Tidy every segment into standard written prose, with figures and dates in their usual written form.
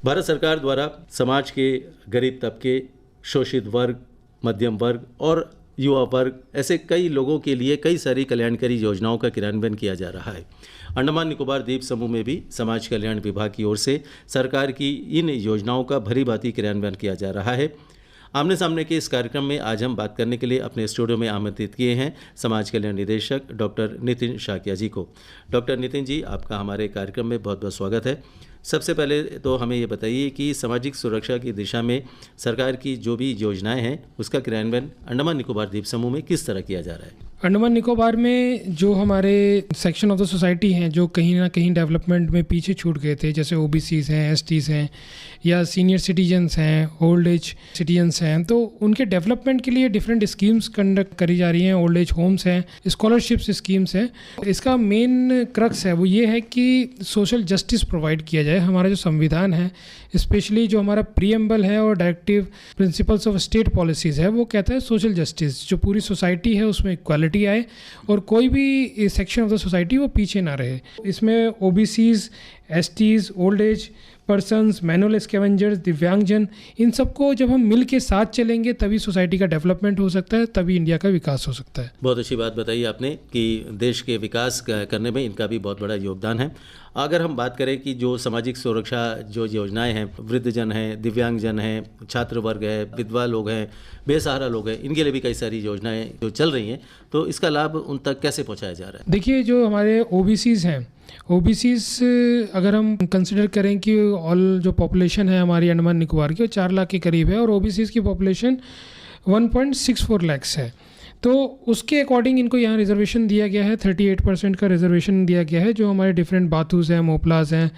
भारत सरकार द्वारा समाज के गरीब तबके, शोषित वर्ग, मध्यम वर्ग और युवा वर्ग, ऐसे कई लोगों के लिए कई सारी कल्याणकारी योजनाओं का क्रियान्वयन किया जा रहा है। अंडमान निकोबार द्वीप समूह में भी समाज कल्याण विभाग की ओर से सरकार की इन योजनाओं का भली भांति क्रियान्वयन किया जा रहा है। आमने सामने के इस कार्यक्रम में आज हम बात करने के लिए अपने स्टूडियो में आमंत्रित किए हैं समाज कल्याण निदेशक डॉक्टर नितिन शाक्या जी को। डॉक्टर नितिन जी, आपका हमारे कार्यक्रम में बहुत बहुत स्वागत है। सबसे पहले तो हमें ये बताइए कि सामाजिक सुरक्षा की दिशा में सरकार की जो भी योजनाएं हैं उसका क्रियान्वयन अंडमान निकोबार द्वीप समूह में किस तरह किया जा रहा है? अंडमान निकोबार में जो हमारे सेक्शन ऑफ द सोसाइटी हैं जो कहीं ना कहीं डेवलपमेंट में पीछे छूट गए थे, जैसे ओबीसीज हैं, एसटीज हैं या सीनियर सिटीजन्स हैं, ओल्ड एज सिटीजन्स हैं, तो उनके डेवलपमेंट के लिए डिफरेंट स्कीम्स कंडक्ट करी जा रही हैं। ओल्ड एज होम्स हैं, स्कॉलरशिप्स स्कीम्स हैं। इसका मेन क्रक्स है वो ये है कि सोशल जस्टिस प्रोवाइड किया जाए। हमारा जो संविधान है, स्पेशली जो हमारा प्रीएम्बल है और directive principles of state policies है, वो कहता है सोशल जस्टिस, जो पूरी सोसाइटी है उसमें इक्वालिटी आए और कोई भी सेक्शन ऑफ द सोसाइटी वो पीछे ना रहे। इसमें OBCs, STs, old age persons, manual scavengers, दिव्यांगजन, इन सबको जब हम मिल के साथ चलेंगे तभी सोसाइटी का डेवलपमेंट हो सकता है, तभी इंडिया का विकास हो सकता है। बहुत अच्छी बात बताई आपने कि देश के विकास करने में इनका भी बहुत बड़ा योगदान है। अगर हम बात करें कि जो सामाजिक सुरक्षा जो योजनाएं हैं, वृद्धजन हैं, दिव्यांगजन हैं, छात्र वर्ग है, विधवा लोग हैं, बेसहारा लोग हैं, इनके लिए भी कई सारी योजनाएं जो चल रही हैं, तो इसका लाभ उन तक कैसे पहुंचाया जा रहा है? देखिए, जो हमारे ओबीसीज हैं, ओबीसीज अगर हम कंसिडर करें कि ऑल जो पॉपुलेशन है हमारी अंडमान निकोबार की वो 4 लाख के करीब है और ओबीसीज की पॉपुलेशन 1.64 लाख है, तो उसके अकॉर्डिंग इनको यहाँ रिजर्वेशन दिया गया है। 38% का रिजर्वेशन दिया गया है। जो हमारे डिफरेंट बाथूस हैं, मोपलास हैं,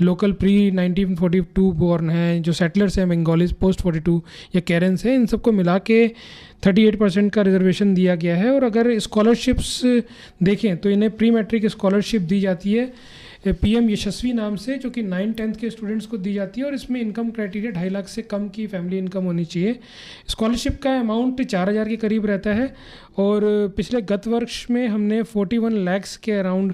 लोकल प्री 1942 बोर्न हैं, जो सेटलर्स हैं, बंगालीज पोस्ट 42 या कैरेंस हैं, इन सबको मिला के 38% का रिजर्वेशन दिया गया है। और अगर स्कॉलरशिप्स देखें तो इन्हें प्री मैट्रिक स्कॉलरशिप दी जाती है पीएम यशस्वी नाम से, जो कि 9-10th के स्टूडेंट्स को दी जाती है और इसमें इनकम क्राइटेरिया 2.5 लाख से कम की फैमिली इनकम होनी चाहिए। स्कॉलरशिप का अमाउंट 4,000 के करीब रहता है और पिछले गत वर्ष में हमने 41 लाख के अराउंड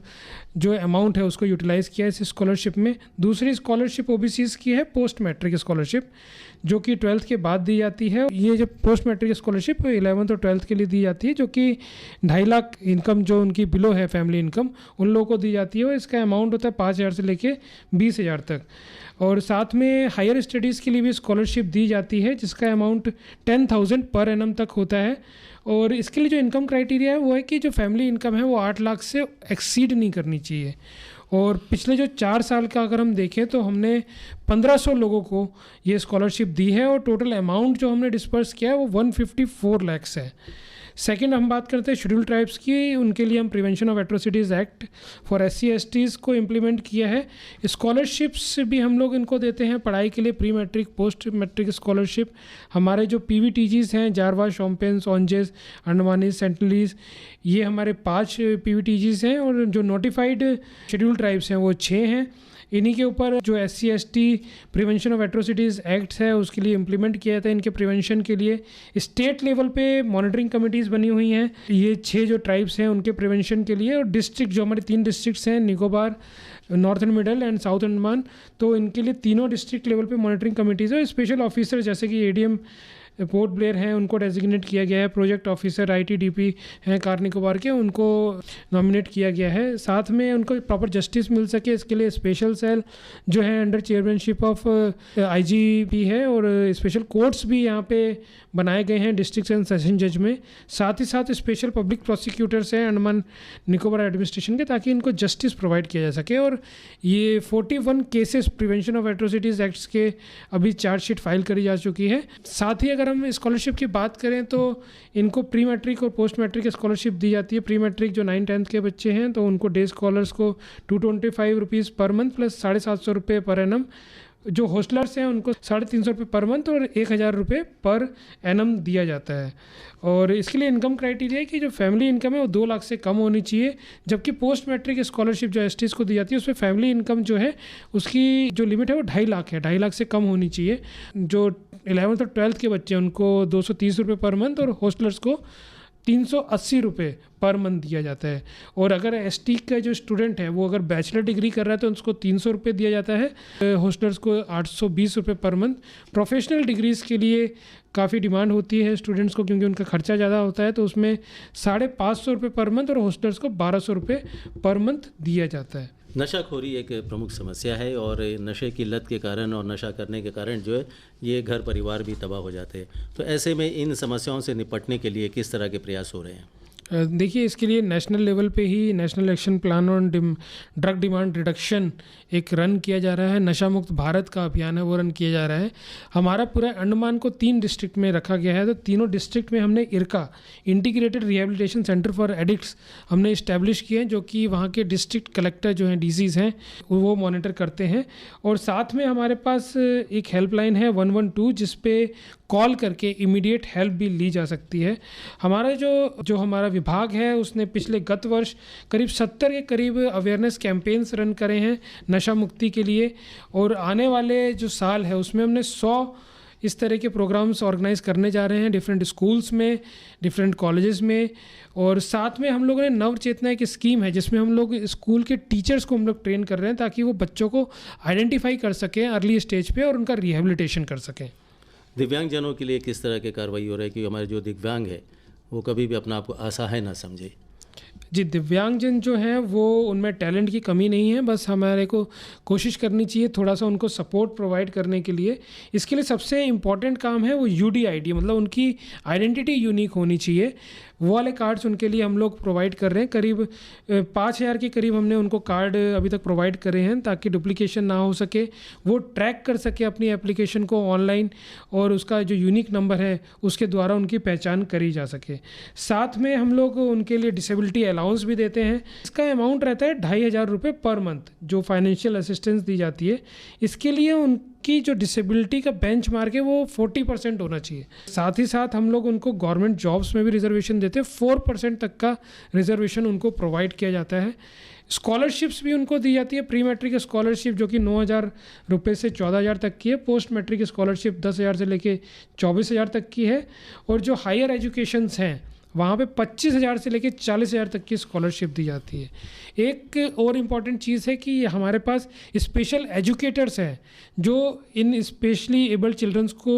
जो अमाउंट है उसको यूटिलाइज़ किया इस स्कॉलरशिप में। दूसरी स्कॉलरशिप ओबीसीज़ की है पोस्ट मैट्रिक स्कॉलरशिप, जो कि 12th के बाद दी जाती है। ये जो पोस्ट मैट्रिक स्कॉलरशिप 11th और 12th के लिए दी जाती है, जो कि 2.5 लाख इनकम जो उनकी बिलो है फैमिली इनकम, उन लोगों को दी जाती है और इसका अमाउंट होता है 5,000 से लेके 20,000 तक। और साथ में हायर स्टडीज़ के लिए भी स्कॉलरशिप दी जाती है जिसका अमाउंट 10,000 पर एनम तक होता है। और इसके लिए जो इनकम क्राइटेरिया है वो है कि जो फैमिली इनकम है वो 8 लाख से एक्सीड नहीं करनी चाहिए। और पिछले जो 4 साल का अगर हम देखें तो हमने 1500 लोगों को ये स्कॉलरशिप दी है और टोटल अमाउंट जो हमने डिस्पर्स किया है वो 154 लाख है। सेकंड हम बात करते हैं शेड्यूल ट्राइब्स की। उनके लिए हम prevention of atrocities act for SC/STs को इम्प्लीमेंट किया है। स्कॉलरशिप्स भी हम लोग इनको देते हैं पढ़ाई के लिए, pre matric, post matric scholarship. हमारे जो PVTGs हैं, जारवा, शोम्पेन्स, ओंजेस, अंडमानीज, सेंटनलीज, ये हमारे 5 PVTGs हैं और जो नोटिफाइड शेड्यूल ट्राइब्स हैं वो 6 हैं। इन्हीं के ऊपर जो SC/ST prevention of atrocities act है उसके लिए इम्प्लीमेंट किया था। इनके प्रिवेंशन के लिए स्टेट लेवल पे मॉनिटरिंग कमिटीज़ बनी हुई हैं, ये 6 जो ट्राइब्स हैं उनके प्रिवेंशन के लिए। और डिस्ट्रिक्ट जो हमारे 3 डिस्ट्रिक्ट्स हैं, Nicobar, north and middle and south Andaman, तो इनके लिए तीनों डिस्ट्रिक्ट लेवल पे मॉनिटरिंग कमिटीज़ है। स्पेशल ऑफिसर जैसे कि ADM पोर्ट ब्लेयर हैं उनको डेजिग्नेट किया गया है। प्रोजेक्ट ऑफिसर ITDP हैं कार निकोबार के, उनको नॉमिनेट किया गया है। साथ में उनको प्रॉपर जस्टिस मिल सके इसके लिए स्पेशल सेल जो है अंडर चेयरमैनशिप ऑफ IGP है और स्पेशल कोर्ट्स भी यहाँ पे बनाए गए हैं डिस्ट्रिक्ट एंड सेशन जज में। साथ ही साथ स्पेशल पब्लिक प्रोसिक्यूटर्स हैं अंडमान निकोबार एडमिनिस्ट्रेशन के, ताकि इनको जस्टिस प्रोवाइड किया जा सके। और ये 41 cases prevention of atrocities acts के अभी चार्जशीट फाइल करी जा चुकी है। साथ ही अगर हम स्कॉलरशिप की बात करें तो इनको प्री मैट्रिक और पोस्ट मैट्रिक स्कॉलरशिप दी जाती है। प्री मैट्रिक जो 9-10th के बच्चे हैं तो उनको डे स्कॉलर्स को 225 रुपीज़ पर मंथ प्लस 750 रुपये पर एनम। जो हॉस्टलर्स हैं उनको 350 रुपये पर मंथ और 1,000 रुपये पर एनम दिया जाता है। और इसके लिए इनकम क्राइटेरिया है कि जो फैमिली इनकम है वो 2 लाख से कम होनी चाहिए, जबकि पोस्ट मैट्रिक स्कॉलरशिप जो STs को दी जाती है उसमें फैमिली इनकम जो है उसकी जो लिमिट है वो 2.5 लाख है, 2.5 लाख से कम होनी चाहिए। जो 11th और 12th के बच्चे हैं उनको 230 रुपये पर मंथ और हॉस्टलर्स को 380 रुपये पर मंथ दिया जाता है। और अगर एसटी का जो स्टूडेंट है वो अगर बैचलर डिग्री कर रहा है तो उसको 300 रुपये दिया जाता है, हॉस्टलर्स को 820 रुपये पर मंथ। प्रोफेशनल डिग्रीज़ के लिए काफ़ी डिमांड होती है स्टूडेंट्स को, क्योंकि उनका खर्चा ज़्यादा होता है, तो उसमें 550 रुपये पर मंथ और हॉस्टलर्स को 1200 रुपये पर मंथ दिया जाता है। नशाखोरी एक प्रमुख समस्या है और नशे की लत के कारण और नशा करने के कारण जो है ये घर परिवार भी तबाह हो जाते हैं। तो ऐसे में इन समस्याओं से निपटने के लिए किस तरह के प्रयास हो रहे हैं? देखिए, इसके लिए नेशनल लेवल पे ही national action plan on drug demand reduction एक रन किया जा रहा है। नशा मुक्त भारत का अभियान है वो रन किया जा रहा है। हमारा पूरा अंडमान को 3 डिस्ट्रिक्ट में रखा गया है, तो तीनों डिस्ट्रिक्ट में हमने IRCA integrated rehabilitation centre for addicts हमने इस्टेब्लिश किए हैं, जो कि वहाँ के डिस्ट्रिक्ट कलेक्टर जो हैं डीसीज हैं वो मॉनिटर करते हैं। और साथ में हमारे पास एक हेल्पलाइन है 112 जिस पे कॉल करके इमीडिएट हेल्प भी ली जा सकती है। हमारा जो हमारा विभाग है उसने पिछले गत वर्ष करीब 70 के करीब अवेयरनेस कैंपेन्स रन करे हैं नशा मुक्ति के लिए, और आने वाले जो साल है उसमें हमने 100 इस तरह के प्रोग्राम्स ऑर्गेनाइज करने जा रहे हैं डिफरेंट स्कूल्स में, डिफरेंट कॉलेजेस में। और साथ में हम लोगों ने नव चेतना एक स्कीम है जिसमें हम लोग स्कूल के टीचर्स को हम लोग ट्रेन कर रहे हैं ताकि वो बच्चों को आइडेंटिफाई कर सकें अर्ली स्टेज पे और उनका रिहेबिलिटेशन कर सकें। दिव्यांगजनों के लिए किस तरह की कार्रवाई हो रही है कि हमारे जो दिव्यांग है वो कभी भी अपना आप को असहाय ना समझे? जी, दिव्यांगजन जो हैं वो उनमें टैलेंट की कमी नहीं है, बस हमारे को कोशिश करनी चाहिए थोड़ा सा उनको सपोर्ट प्रोवाइड करने के लिए। इसके लिए सबसे इम्पॉर्टेंट काम है वो UDID, मतलब उनकी आइडेंटिटी यूनिक होनी चाहिए। वो वाले कार्ड्स उनके लिए हम लोग प्रोवाइड कर रहे हैं। करीब 5000 के करीब हमने उनको कार्ड अभी तक प्रोवाइड करे हैं ताकि डुप्लीकेशन ना हो सके, वो ट्रैक कर सके अपनी एप्लीकेशन को ऑनलाइन और उसका जो यूनिक नंबर है उसके द्वारा उनकी पहचान करी जा सके। साथ में हम लोग उनके लिए डिसेबिलिटी अलाउंस भी देते हैं। इसका अमाउंट रहता है 2500 रुपये पर मंथ जो फाइनेंशियल असिस्टेंस दी जाती है। इसके लिए उनकी जो डिसेबिलिटी का बेंचमार्क है वो 40% होना चाहिए। साथ ही साथ हम लोग उनको गवर्नमेंट जॉब्स में भी रिजर्वेशन देते हैं, 4% तक का रिजर्वेशन उनको प्रोवाइड किया जाता है। स्कॉलरशिप्स भी उनको दी जाती है, प्री मैट्रिक स्कॉलरशिप जो कि 9000 रुपये से 14000 तक की है, पोस्ट मैट्रिक स्कॉलरशिप 10000 से लेके 24000 तक की है, और जो हायर एजुकेशंस हैं वहाँ पे 25000 से लेके 40000 तक की स्कॉलरशिप दी जाती है। एक और इम्पॉर्टेंट चीज़ है कि हमारे पास स्पेशल एजुकेटर्स हैं जो इन स्पेशली एबल्ड चिल्ड्रंस को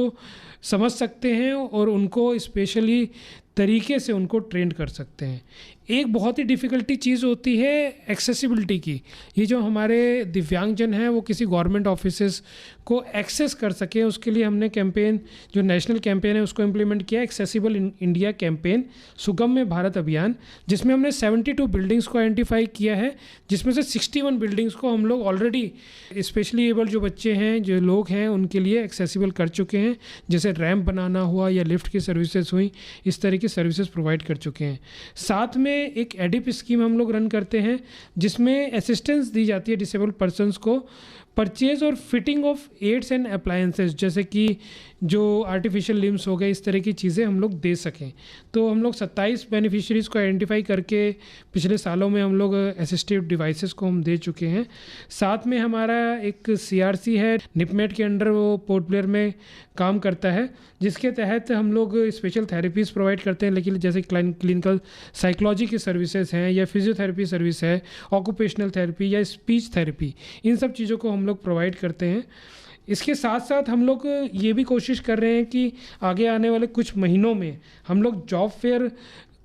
समझ सकते हैं और उनको स्पेशली तरीके से उनको ट्रेन कर सकते हैं। एक बहुत ही डिफ़िकल्टी चीज़ होती है एक्सेसिबिलिटी की। ये जो हमारे दिव्यांगजन हैं वो किसी गवर्नमेंट ऑफिसेस को एक्सेस कर सकें, उसके लिए हमने कैंपेन जो नेशनल कैंपेन है उसको इम्प्लीमेंट किया, एक्सेसिबल इंडिया कैंपेन, सुगम्य भारत अभियान, जिसमें हमने 72 बिल्डिंग्स को आइडेंटिफाई किया है, जिसमें से 61 बिल्डिंग्स को हम लोग ऑलरेडी स्पेशली एबल जो बच्चे हैं जो लोग हैं उनके लिए एक्सेसिबल कर चुके हैं, जैसे रैंप बनाना हुआ या लिफ्ट की सर्विसेज हुई, इस तरह की सर्विसेज प्रोवाइड कर चुके हैं। साथ में एक एडिप स्कीम हम लोग रन करते हैं जिसमें असिस्टेंस दी जाती है डिसेबल पर्सन्स को परचेज और fitting of aids and appliances, जैसे कि जो आर्टिफिशियल लिम्स हो गए, इस तरह की चीज़ें हम लोग दे सकें। तो हम लोग 27 बेनिफिशरीज़ को आइडेंटिफाई करके पिछले सालों में हम लोग असिस्टिव डिवाइसेस को हम दे चुके हैं। साथ में हमारा एक CRC है, निपमेट के अंडर वो पोर्ट ब्लेयर में काम करता है, जिसके तहत हम लोग स्पेशल थेरेपीज़ प्रोवाइड करते हैं, लेकिन जैसे क्लिनिकल साइकोलॉजी की सर्विसेज हैं या फिजियोथेरेपी सर्विस है, ऑक्यूपेशनल थेरेपी या स्पीच थेरेपी, इन सब चीज़ों को हम लोग प्रोवाइड करते हैं। इसके साथ साथ हम लोग ये भी कोशिश कर रहे हैं कि आगे आने वाले कुछ महीनों में हम लोग जॉब फेयर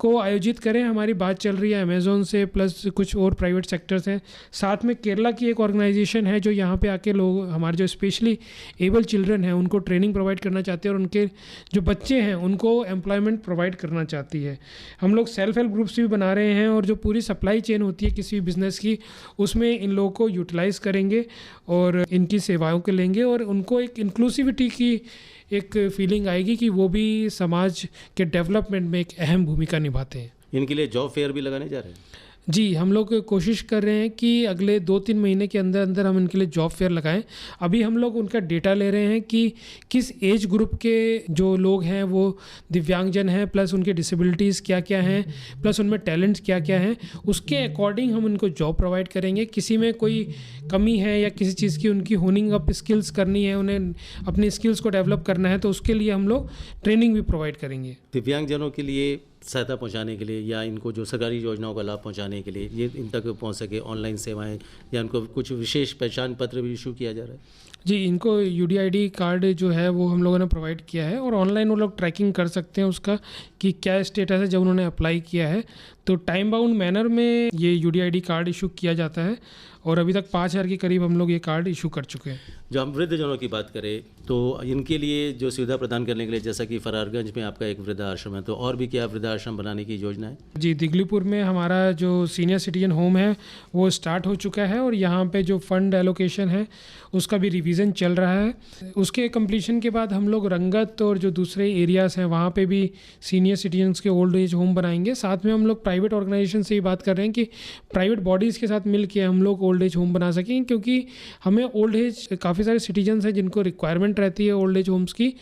को आयोजित करें। हमारी बात चल रही है अमेज़ॉन से, प्लस कुछ और प्राइवेट सेक्टर्स हैं। साथ में केरला की एक ऑर्गेनाइजेशन है जो यहाँ पे आके लोग हमारे जो स्पेशली एबल चिल्ड्रन हैं उनको ट्रेनिंग प्रोवाइड करना चाहते हैं और उनके जो बच्चे हैं उनको एम्प्लॉयमेंट प्रोवाइड करना चाहती है। हम लोग सेल्फ हेल्प ग्रुप्स भी बना रहे हैं और जो पूरी सप्लाई चेन होती है किसी भी बिज़नेस की, उसमें इन लोगों को यूटिलाइज़ करेंगे और इनकी सेवाओं को लेंगे और उनको एक इंक्लूसिविटी की एक फीलिंग आएगी कि वो भी समाज के डेवलपमेंट में एक अहम भूमिका निभाते हैं। इनके लिए जॉब फेयर भी लगाने जा रहे हैं? जी, हम लोग कोशिश कर रहे हैं कि अगले 2-3 महीने के अंदर अंदर हम इनके लिए जॉब फेयर लगाएं। अभी हम लोग उनका डेटा ले रहे हैं कि किस एज ग्रुप के जो लोग हैं वो दिव्यांगजन हैं, प्लस उनके डिसेबिलिटीज़ क्या क्या हैं, प्लस उनमें टैलेंट्स क्या क्या हैं, उसके अकॉर्डिंग हम उनको जॉब प्रोवाइड करेंगे। किसी में कोई कमी है या किसी चीज़ की उनकी होनिंग अप स्किल्स करनी है, उन्हें अपनी स्किल्स को डेवलप करना है, तो उसके लिए हम लोग ट्रेनिंग भी प्रोवाइड करेंगे। दिव्यांगजनों के लिए सहायता पहुंचाने के लिए या इनको जो सरकारी योजनाओं का लाभ पहुंचाने के लिए ये इन तक पहुंच सके, ऑनलाइन सेवाएं या इनको कुछ विशेष पहचान पत्र भी इशू किया जा रहा है? जी, इनको यूडीआईडी कार्ड जो है वो हम लोगों ने प्रोवाइड किया है और ऑनलाइन वो लोग ट्रैकिंग कर सकते हैं उसका कि क्या स्टेटस है जब उन्होंने अप्लाई किया है। तो टाइम बाउंड मैनर में ये यूडीआईडी कार्ड इशू किया जाता है और अभी तक 5,000 के करीब हम लोग ये कार्ड इशू कर चुके हैं। जो हम वृद्धजनों की बात करें तो इनके लिए जो सुविधा प्रदान करने के लिए, जैसा कि फरारगंज में आपका एक वृद्धाश्रम है, तो और भी क्या वृद्धाश्रम बनाने की योजना है? जी, दिगलीपुर में हमारा जो सीनियर सिटीजन होम है वो स्टार्ट हो चुका है और यहाँ पे जो फंड एलोकेशन है उसका भी रिवीजन चल रहा है। उसके कंप्लीशन के बाद हम लोग रंगत और जो दूसरे एरियाज़ हैं वहाँ पे भी सीनियर सिटीजन्स के ओल्ड एज होम बनाएंगे। साथ में हम लोग प्राइवेट ऑर्गेनाइजेशन से ही बात कर रहे हैं कि प्राइवेट बॉडीज़ के साथ मिल के हम लोग ओल्ड एज होम बना सकें, क्योंकि हमें ओल्ड एज काफ़ी सारे सिटीजन्स हैं जिनको रिक्वायरमेंट रहती है ओल्ड एज होम्स की।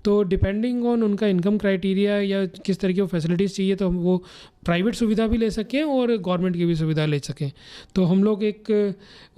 तो डिपेंडिंग ऑन उनका इनकम क्राइटेरिया या किस तरह की वो फैसिलिटीज़ चाहिए तो हम वो प्राइवेट सुविधा भी ले सकें और गवर्नमेंट की भी सुविधा ले सकें। तो हम लोग एक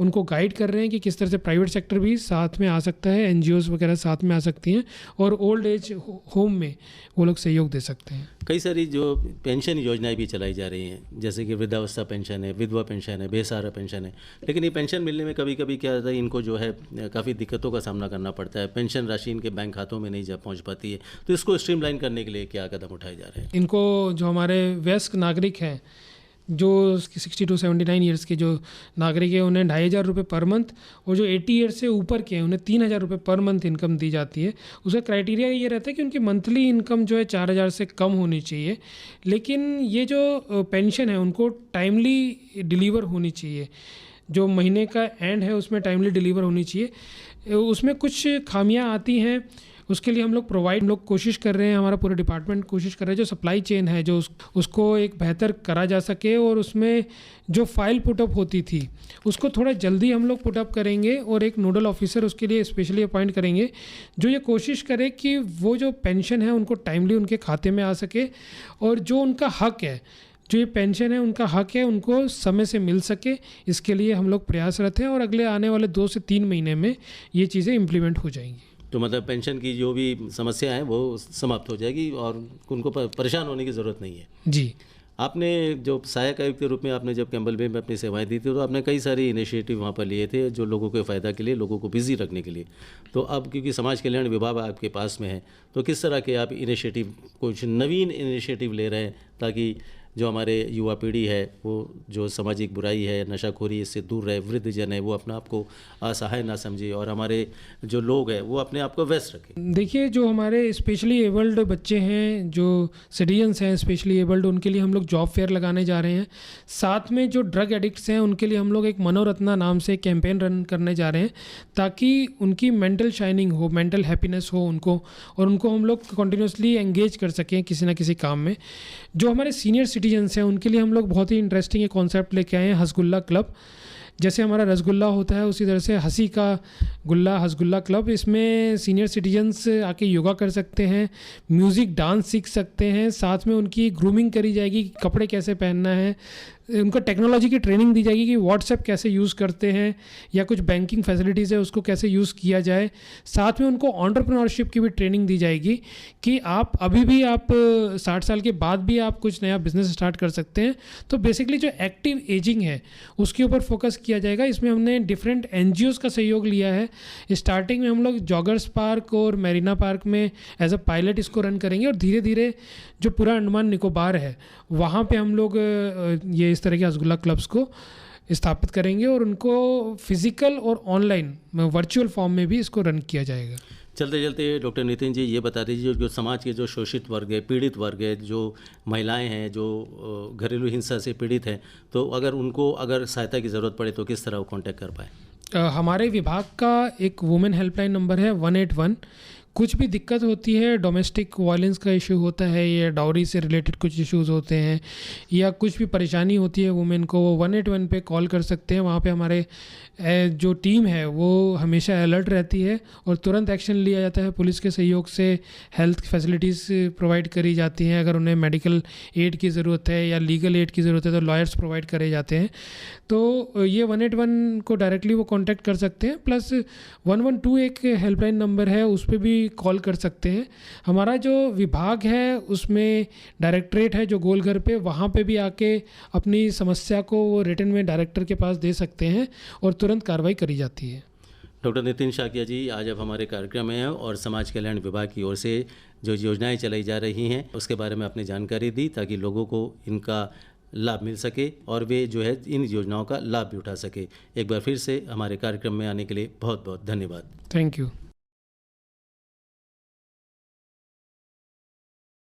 उनको गाइड कर रहे हैं कि किस तरह से प्राइवेट सेक्टर भी साथ में आ सकता है, एनजीओज़ वगैरह साथ में आ सकती हैं और ओल्ड एज होम में वो लोग सहयोग दे सकते हैं। कई सारी जो पेंशन योजनाएं भी चलाई जा रही हैं, जैसे कि वृद्धावस्था पेंशन है, विधवा पेंशन है, बेसहारा पेंशन है, लेकिन ये पेंशन मिलने में कभी कभी क्या होता है, इनको जो है काफ़ी दिक्कतों का सामना करना पड़ता है। पेंशन राशि इनके बैंक खातों में नहीं जा पहुँच पाती है। तो इसको स्ट्रीमलाइन करने के लिए क्या कदम उठाए जा रहे हैं? इनको जो हमारे वयस्क नागरिक हैं जो 60 to 79 ईयर्स के जो नागरिक हैं उन्हें 2,500 रुपये पर मंथ, और जो 80 ईयर्स से ऊपर के हैं उन्हें 3,000 रुपये पर मंथ इनकम दी जाती है। उसका क्राइटेरिया ये रहता है कि उनकी मंथली इनकम जो है 4,000 से कम होनी चाहिए, लेकिन ये जो पेंशन है उनको टाइमली डिलीवर होनी चाहिए। जो महीने का एंड है उसमें टाइमली डिलीवर होनी चाहिए। उसमें कुछ खामियां आती हैं, उसके लिए हम लोग कोशिश कर रहे हैं, हमारा पूरा डिपार्टमेंट कोशिश कर रहा है जो सप्लाई चेन है जो उसको एक बेहतर करा जा सके, और उसमें जो फाइल पुटअप होती थी उसको थोड़ा जल्दी हम लोग पुटअप करेंगे और एक नोडल ऑफिसर उसके लिए स्पेशली अपॉइंट करेंगे जो ये कोशिश करे कि वो जो पेंशन है उनको टाइमली उनके खाते में आ सके, और जो उनका हक है, जो ये पेंशन है उनका हक है, उनको समय से मिल सके। इसके लिए हम लोग प्रयासरत हैं और अगले आने वाले 2 से 3 महीने में ये चीज़ें इम्प्लीमेंट हो जाएंगी। तो मतलब पेंशन की जो भी समस्या है वो समाप्त हो जाएगी और उनको परेशान होने की ज़रूरत नहीं है। जी, आपने जो सहायक आयुक्त के रूप में आपने जब कैम्पबेल बे में अपनी सेवाएं दी थी तो आपने कई सारी इनिशिएटिव वहाँ पर लिए थे जो लोगों के फ़ायदा के लिए, लोगों को बिजी रखने के लिए। तो अब क्योंकि समाज कल्याण विभाग आपके पास में है, तो किस तरह के आप इनिशिएटिव, कुछ नवीन इनिशिएटिव ले रहे हैं ताकि जो हमारे युवा पीढ़ी है वो जो सामाजिक बुराई है, नशाखोरी, इससे दूर रहे, वृद्धजन है वो अपने आप को असहाय ना समझे और हमारे जो लोग हैं वो अपने आप को व्यस्त रखें? देखिए, जो हमारे स्पेशली एबल्ड बच्चे हैं, जो सिटीजन्स हैं स्पेशली एबल्ड, उनके लिए हम लोग जॉब फेयर लगाने जा रहे हैं। साथ में जो ड्रग एडिक्ट्स हैं उनके लिए हम लोग एक मनोरत्ना नाम से कैंपेन रन करने जा रहे हैं ताकि उनकी मेंटल शाइनिंग हो, मेंटल हैप्पीनेस हो उनको, और उनको हम लोग कंटिन्यूसली एंगेज कर सकें किसी ना किसी काम में। जो हमारे सीनियर सिटीजन्स हैं उनके लिए हम लोग बहुत ही इंटरेस्टिंग एक कॉन्सेप्ट लेके आए हैं, हसगुल्ला क्लब। जैसे हमारा रसगुल्ला होता है उसी तरह से हंसी का गुल्ला हसगुल्ला क्लब। इसमें सीनियर सिटीजन्स आके योगा कर सकते हैं, म्यूज़िक डांस सीख सकते हैं, साथ में उनकी ग्रूमिंग करी जाएगी कि कपड़े कैसे पहनना है, उनको टेक्नोलॉजी की ट्रेनिंग दी जाएगी कि व्हाट्सएप कैसे यूज़ करते हैं या कुछ बैंकिंग फैसिलिटीज़ है उसको कैसे यूज़ किया जाए। साथ में उनको एंटरप्रेन्योरशिप की भी ट्रेनिंग दी जाएगी कि आप अभी भी आप 60 साल के बाद भी आप कुछ नया बिजनेस स्टार्ट कर सकते हैं। तो बेसिकली जो एक्टिव एजिंग है उसके ऊपर फोकस किया जाएगा। इसमें हमने डिफरेंट एनजीओज़ का सहयोग लिया है। स्टार्टिंग में हम लोग जॉगर्स पार्क और मेरीना पार्क में एज अ पायलट इसको रन करेंगे और धीरे धीरे जो पूरा अंडमान निकोबार है वहाँ पे हम लोग ये इस तरह के हसगुल्ला क्लब्स को स्थापित करेंगे और उनको फिजिकल और ऑनलाइन वर्चुअल फॉर्म में भी इसको रन किया जाएगा। चलते चलते डॉक्टर नितिन जी ये बता दीजिए, जो समाज के जो शोषित वर्ग है, पीड़ित वर्ग है, जो महिलाएं हैं जो घरेलू हिंसा से पीड़ित हैं, तो अगर उनको अगर सहायता की ज़रूरत पड़े तो किस तरह वो कॉन्टैक्ट कर पाए? हमारे विभाग का एक वुमेन हेल्पलाइन नंबर है 181। कुछ भी दिक्कत होती है, डोमेस्टिक वायलेंस का इशू होता है या डाउरी से रिलेटेड कुछ इश्यूज़ होते हैं या कुछ भी परेशानी होती है वुमेन को, वो 181 पे कॉल कर सकते हैं। वहाँ पे हमारे जो टीम है वो हमेशा अलर्ट रहती है और तुरंत एक्शन लिया जाता है। पुलिस के सहयोग से हेल्थ फैसिलिटीज़ प्रोवाइड करी जाती हैं। अगर उन्हें मेडिकल एड की ज़रूरत है या लीगल एड की ज़रूरत है तो लॉयर्स प्रोवाइड करे जाते हैं। तो ये 181 को डायरेक्टली वो कॉन्टैक्ट कर सकते हैं। प्लस 112 एक हेल्पलाइन नंबर है, उस पर भी कॉल कर सकते हैं। हमारा जो विभाग है उसमें डायरेक्टरेट है जो गोलघर पे, वहाँ पे भी आके अपनी समस्या को वो रिटन में डायरेक्टर के पास दे सकते हैं और तुरंत कार्रवाई करी जाती है। डॉक्टर नितिन शाकिया जी आज आप हमारे कार्यक्रम में हैं और समाज कल्याण विभाग की ओर से जो योजनाएं चलाई जा रही हैं उसके बारे में आपने जानकारी दी ताकि लोगों को इनका लाभ मिल सके और वे जो है इन योजनाओं का लाभ भी उठा सके। एक बार फिर से हमारे कार्यक्रम में आने के लिए बहुत बहुत धन्यवाद। Thank you.